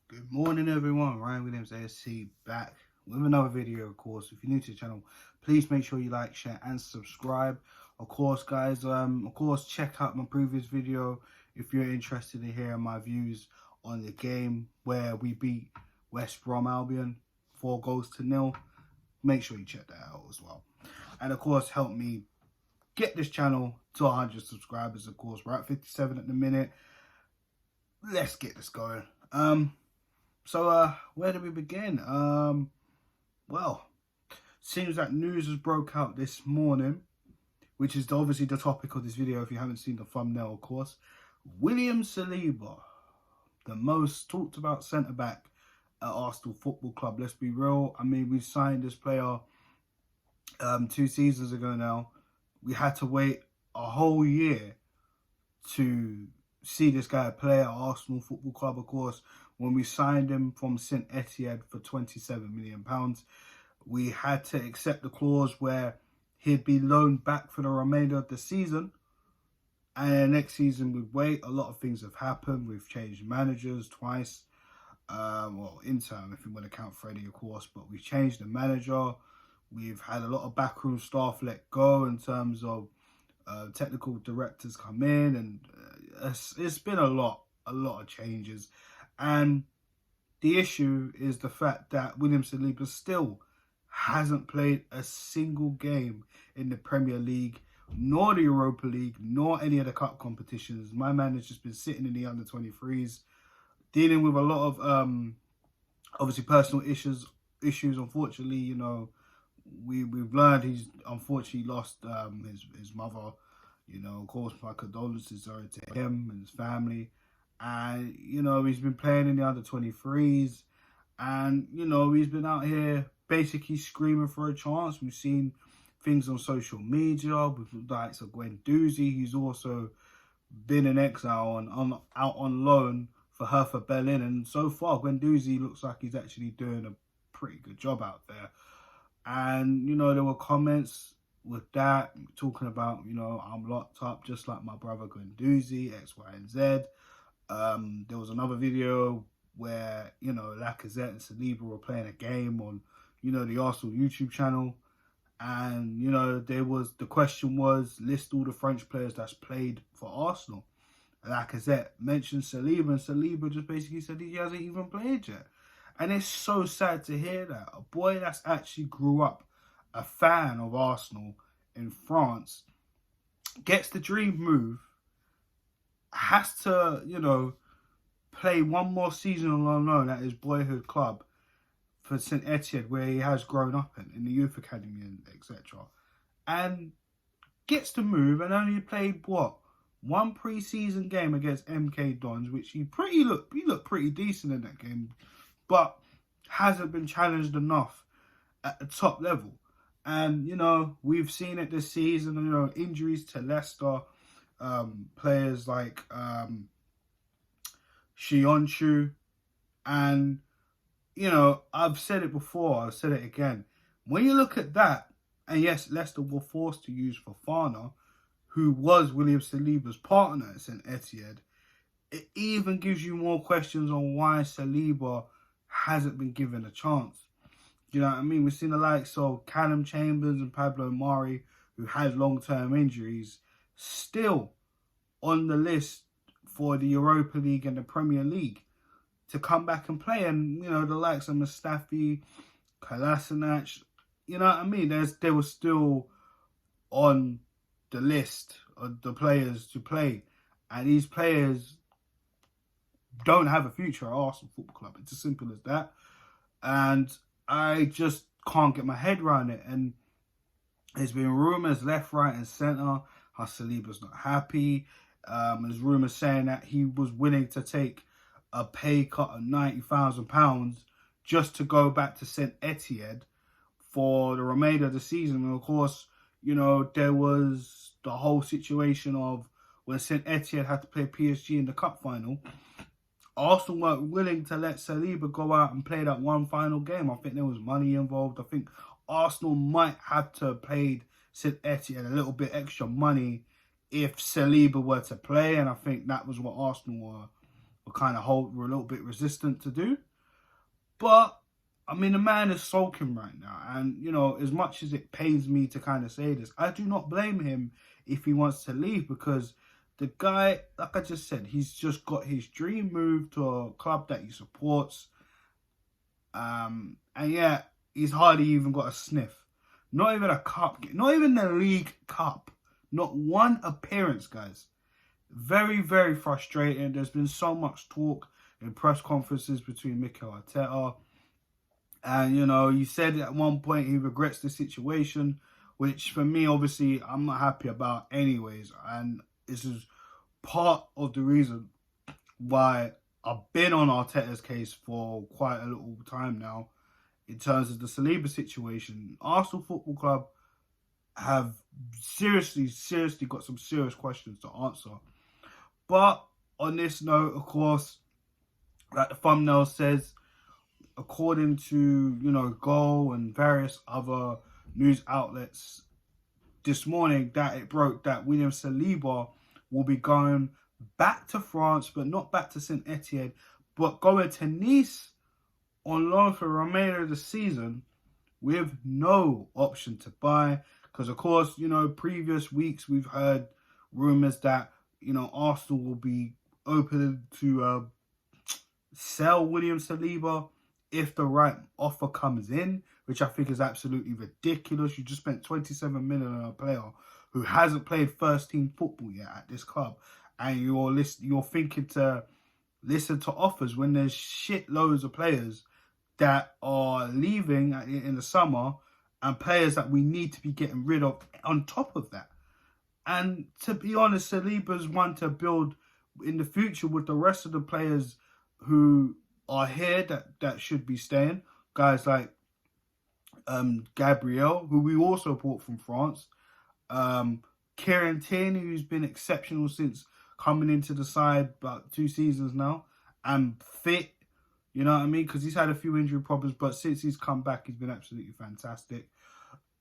Good morning, everyone. Ryan Williams ASC back with another video. Of course, if you're new to the channel, please make sure you like, share, and subscribe. Of course, guys. Check out my previous video if you're interested in hearing my views on the game where we beat West Brom Albion 4-0. Make sure you check that out as well. And of course, help me get this channel to 100 subscribers. Of course, we're at 57 at the minute. Let's get this going. So where do we begin? Well, seems that news has broke out this morning, which is obviously the topic of this video if you haven't seen the thumbnail, of course. William Saliba, the most talked about centre-back at Arsenal Football Club. Let's be real. I mean, we signed this player 2 seasons ago now. We had to wait a whole year to see this guy play at Arsenal Football Club, of course. When we signed him from St Etienne for £27 million, we had to accept the clause where he'd be loaned back for the remainder of the season. And next season we'd wait. A lot of things have happened. We've changed managers twice. Well, interim if you want to count Freddie, of course. But we've changed the manager. We've had a lot of backroom staff let go in terms of technical directors come in. And it's been a lot of changes. And the issue is the fact that William Saliba still hasn't played a single game in the Premier League, nor the Europa League, nor any of the cup competitions. My man has just been sitting in the under-23s, dealing with a lot of, obviously, personal issues. Unfortunately, you know, we've learned he's unfortunately lost his mother. You know, of course, my condolences are to him and his family. And, you know, he's been playing in the under-23s. And, you know, he's been out here basically screaming for a chance. We've seen things on social media with the likes of Guendouzi. He's also been in exile out on loan for Hertha Berlin. And so far, Guendouzi looks like he's actually doing a pretty good job out there. And, you know, there were comments with that talking about, you know, I'm locked up just like my brother Guendouzi, X, Y, and Z. There was another video where, you know, Lacazette and Saliba were playing a game on, you know, the Arsenal YouTube channel. And, you know, the question was, list all the French players that's played for Arsenal. Lacazette mentioned Saliba, and Saliba just basically said he hasn't even played yet. And it's so sad to hear that. A boy that's actually grew up a fan of Arsenal in France gets the dream move, has to, you know, play one more season on loan at his boyhood club for St Etienne, where he has grown up in the youth academy and etc. And gets to move and only played, what, one pre-season game against MK Dons, which he looked pretty decent in that game, but hasn't been challenged enough at the top level. And, you know, we've seen it this season, you know, injuries to Leicester, players like Shionchu, and, you know, I've said it before, I've said it again. When you look at that, and yes, Leicester were forced to use Fofana, who was William Saliba's partner at St Etienne, it even gives you more questions on why Saliba hasn't been given a chance. You know what I mean? We've seen the likes of Callum Chambers and Pablo Mari, who had long-term injuries, still on the list for the Europa League and the Premier League to come back and play. And, you know, the likes of Mustafi, Kolasinac, you know what I mean? They were still on the list of the players to play. And these players don't have a future at Arsenal Football Club. It's as simple as that. And I just can't get my head around it. And there's been rumours left, right and centre how Saliba's not happy. There's rumours saying that he was willing to take a pay cut of £90,000 just to go back to St Etienne for the remainder of the season. And of course, you know, there was the whole situation of when St Etienne had to play PSG in the cup final. Arsenal weren't willing to let Saliba go out and play that one final game. I think there was money involved. I think Arsenal might have to have paid St Etienne a little bit extra money if Saliba were to play, and I think that was what Arsenal were a little bit resistant to do. But I mean, the man is sulking right now, and you know, as much as it pains me to kind of say this, I do not blame him if he wants to leave, because the guy, like I just said, he's just got his dream move to a club that he supports, and yeah, he's hardly even got a sniff. Not even a cup, not even the League Cup, not one appearance, guys. Very, very frustrating. There's been so much talk in press conferences between Mikel Arteta. And, you know, he said at one point he regrets the situation, which for me, obviously, I'm not happy about anyways. And this is part of the reason why I've been on Arteta's case for quite a little time now in terms of the Saliba situation. Arsenal Football Club have seriously got some serious questions to answer. But on this note, of course, like the thumbnail says, according to, you know, Goal and various other news outlets this morning, that it broke that William Saliba will be going back to France, but not back to Saint Etienne, but going to Nice on loan for the remainder of the season with no option to buy. Because, of course, you know, previous weeks we've heard rumours that, you know, Arsenal will be open to sell William Saliba if the right offer comes in, which I think is absolutely ridiculous. You just spent 27 million on a player who hasn't played first team football yet at this club, and you're thinking to listen to offers when there's shitloads of players that are leaving in the summer and players that we need to be getting rid of on top of that. And to be honest, Saliba's one to build in the future with the rest of the players who are here that should be staying. Guys like Gabriel, who we also bought from France. Kieran Tierney, who's been exceptional since coming into the side about 2 seasons now. And fit, you know what I mean? Because he's had a few injury problems, but since he's come back, he's been absolutely fantastic.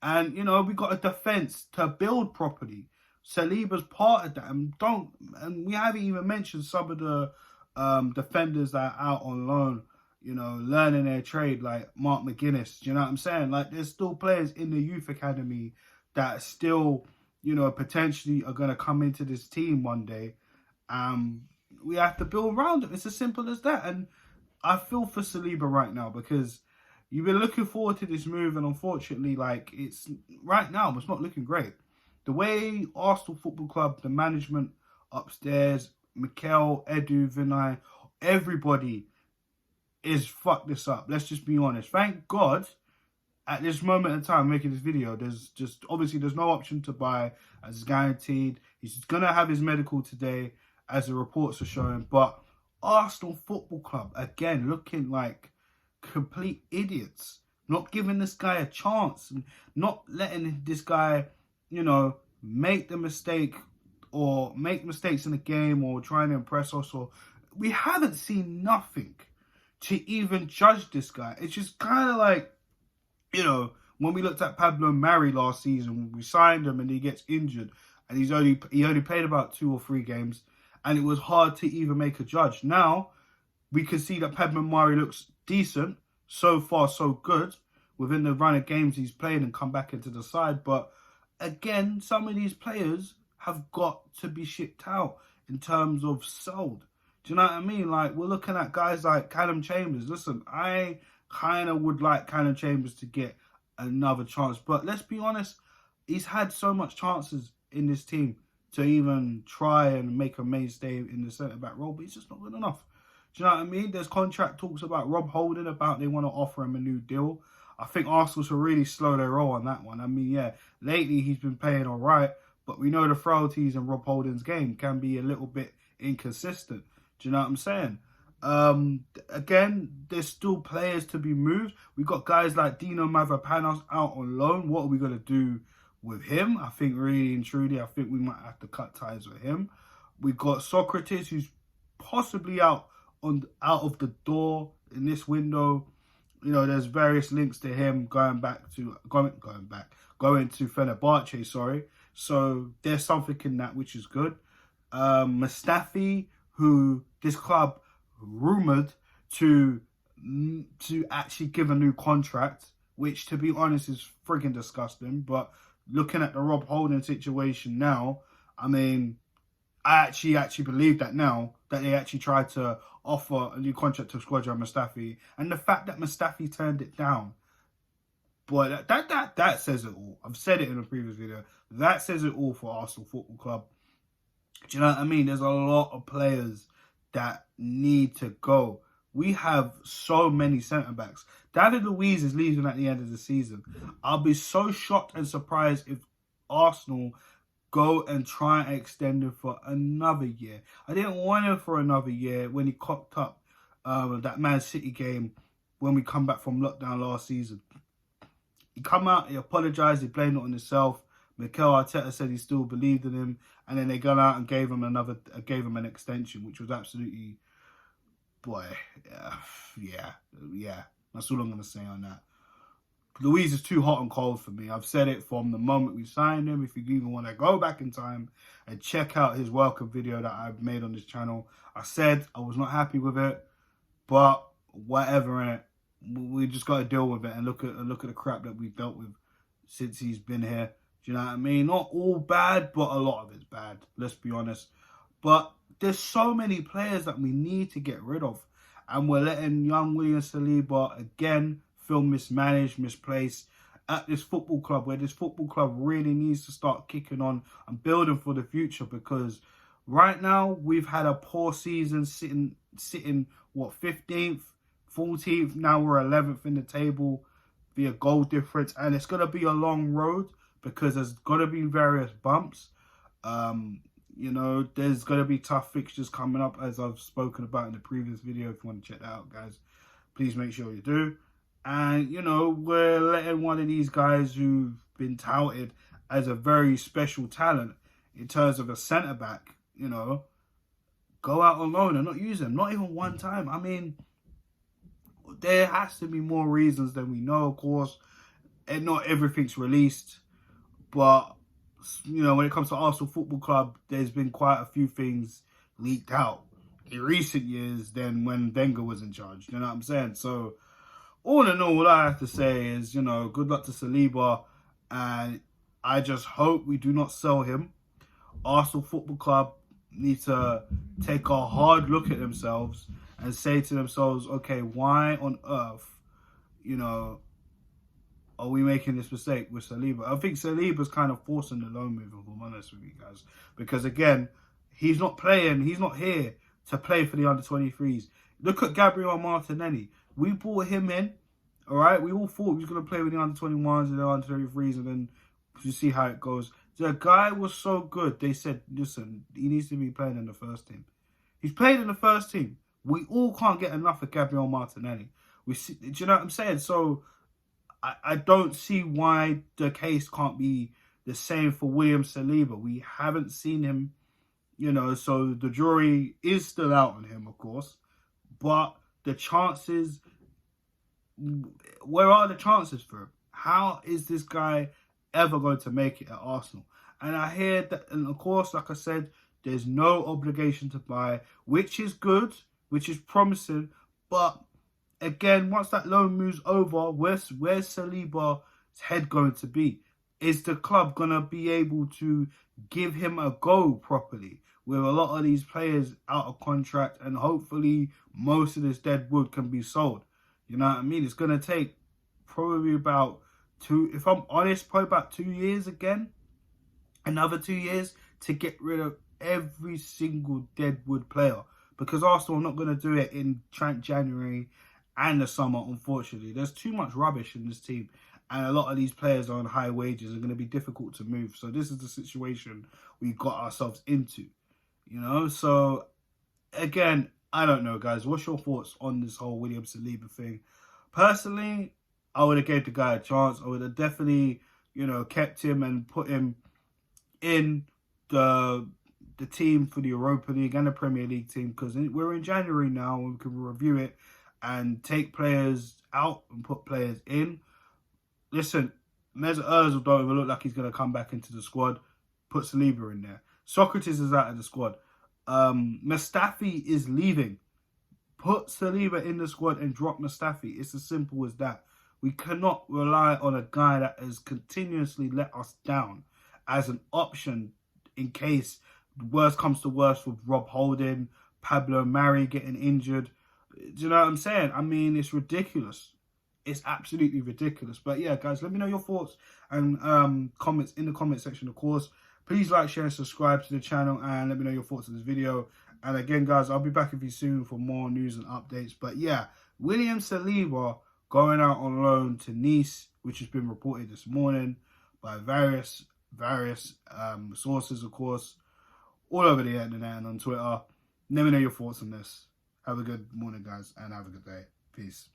And, you know, we got a defence to build properly. Saliba's part of that, and we haven't even mentioned some of the defenders that are out on loan, you know, learning their trade, like Mark McGuinness. Do you know what I'm saying? Like, there's still players in the youth academy that still, you know, potentially are going to come into this team one day. We have to build around them. It's as simple as that. And I feel for Saliba right now, because you've been looking forward to this move, and unfortunately, like, it's right now, it's not looking great. The way Arsenal Football Club, the management upstairs, Mikel, Edu, Vinay, everybody is fucked this up. Let's just be honest. Thank God, at this moment in time making this video, there's no option to buy as is guaranteed. He's going to have his medical today, as the reports are showing. But Arsenal Football Club, again, looking like complete idiots. Not giving this guy a chance, and not letting this guy, you know, make the mistake or make mistakes in the game or trying to impress us. Or we haven't seen nothing to even judge this guy. It's just kind of like, you know, when we looked at Pablo Mari last season, we signed him and he gets injured, and he only played about 2 or 3 games, and it was hard to even make a judge. Now we can see that Pablo Mari looks decent. So far, so good within the run of games he's played and come back into the side. But again, some of these players have got to be shipped out in terms of sold. Do you know what I mean? Like, we're looking at guys like Callum Chambers. Listen, I kind of would like Callum Chambers to get another chance. But let's be honest, he's had so much chances in this team to even try and make a mainstay in the centre-back role, but he's just not good enough. Do you know what I mean? There's contract talks about Rob Holding, about they want to offer him a new deal. I think Arsenal should really slow their roll on that one. I mean, yeah, lately he's been playing all right, but we know the frailties in Rob Holding's game can be a little bit inconsistent. Do you know what I'm saying? Again, there's still players to be moved. We got guys like Dino Mavropanos out on loan. What are we going to do with him? I think really and truly, I think we might have to cut ties with him. We got Socrates, who's possibly out of the door in this window. You know, there's various links to him going to Fenerbahce, sorry. So there's something in that which is good. Mustafi, who this club rumoured to actually give a new contract, which, to be honest, is frigging disgusting. But looking at the Rob Holding situation now, I mean, I actually believe that now, that they actually tried to offer a new contract to Squadron Mustafi, and the fact that Mustafi turned it down, boy, that says it all. I've said it in a previous video. That says it all for Arsenal Football Club. Do you know what I mean? There's a lot of players that need to go. We have so many centre-backs. David Luiz is leaving at the end of the season. I'll be so shocked and surprised if Arsenal go and try and extend him for another year. I didn't want him for another year when he cocked up that Man City game when we come back from lockdown last season. He come out, he apologised, he blamed it on himself. Mikel Arteta said he still believed in him, and then they got out and gave him an extension, which was absolutely, boy, yeah. That's all I'm gonna say on that. Luiz is too hot and cold for me. I've said it from the moment we signed him. If you even want to go back in time and check out his welcome video that I've made on this channel, I said I was not happy with it, but whatever, innit? We just got to deal with it and look at the crap that we've dealt with since he's been here. Do you know what I mean? Not all bad, but a lot of it's bad. Let's be honest. But there's so many players that we need to get rid of, and we're letting young William Saliba again feel mismanaged, misplaced at this football club, where this football club really needs to start kicking on and building for the future. Because right now we've had a poor season, sitting what, 15th, 14th. Now we're 11th in the table via goal difference, and it's gonna be a long road because there's gonna be various bumps. You know, there's gonna be tough fixtures coming up, as I've spoken about in the previous video. If you want to check that out, guys, please make sure you do. And, you know, we're letting one of these guys who've been touted as a very special talent in terms of a centre-back, you know, go out on loan and not use him. Not even one time. I mean, there has to be more reasons than we know, of course. And not everything's released. But, you know, when it comes to Arsenal Football Club, there's been quite a few things leaked out in recent years than when Wenger was in charge. You know what I'm saying? So, all in all I have to say is, you know, good luck to Saliba, and I just hope we do not sell him. Arsenal Football Club need to take a hard look at themselves and say to themselves, okay, why on earth, you know, are we making this mistake with Saliba? I think Saliba's kind of forcing the loan move, if I'm honest with you guys. Because, again, he's not here to play for the under-23s. Look at Gabriel Martinelli. We brought him in, all right? We all thought he was going to play with the under-21s and the under-23s, and then you see how it goes. The guy was so good, they said, listen, he needs to be playing in the first team. He's played in the first team. We all can't get enough of Gabriel Martinelli. Do you know what I'm saying? So I don't see why the case can't be the same for William Saliba. We haven't seen him, you know, so the jury is still out on him, of course. But the chances, where are the chances for him? How is this guy ever going to make it at Arsenal? And I hear that, and of course, like I said, there's no obligation to buy, which is good, which is promising. But again, once that loan moves over, where's Saliba's head going to be? Is the club going to be able to give him a go properly with a lot of these players out of contract, and hopefully most of this dead wood can be sold? You know what I mean? It's going to take probably about if I'm honest, probably about 2 years again. Another 2 years to get rid of every single deadwood player, because Arsenal are not going to do it in January and the summer, unfortunately. There's too much rubbish in this team, and a lot of these players are on high wages and going to be difficult to move. So this is the situation we got ourselves into, you know? So, again, I don't know, guys. What's your thoughts on this whole William Saliba thing? Personally, I would have gave the guy a chance. I would have definitely, you know, kept him and put him in the team for the Europa League and the Premier League team, because we're in January now and we can review it and take players out and put players in. Listen, Mesut Ozil don't even look like he's going to come back into the squad. Put Saliba in there. Socrates is out of the squad. Mustafi is leaving. Put Saliba in the squad and drop Mustafi. It's as simple as that. We cannot rely on a guy that has continuously let us down as an option in case worst comes to worst with Rob Holding, Pablo Mari getting injured. Do you know what I'm saying? I mean, it's ridiculous. It's absolutely ridiculous. But yeah, guys, let me know your thoughts and comments in the comment section, of course. Please like, share, and subscribe to the channel, and let me know your thoughts on this video. And again, guys, I'll be back with you soon for more news and updates. But yeah, William Saliba going out on loan to Nice, which has been reported this morning by various sources, of course, all over the internet and on Twitter. Let me know your thoughts on this. Have a good morning, guys, and have a good day. Peace.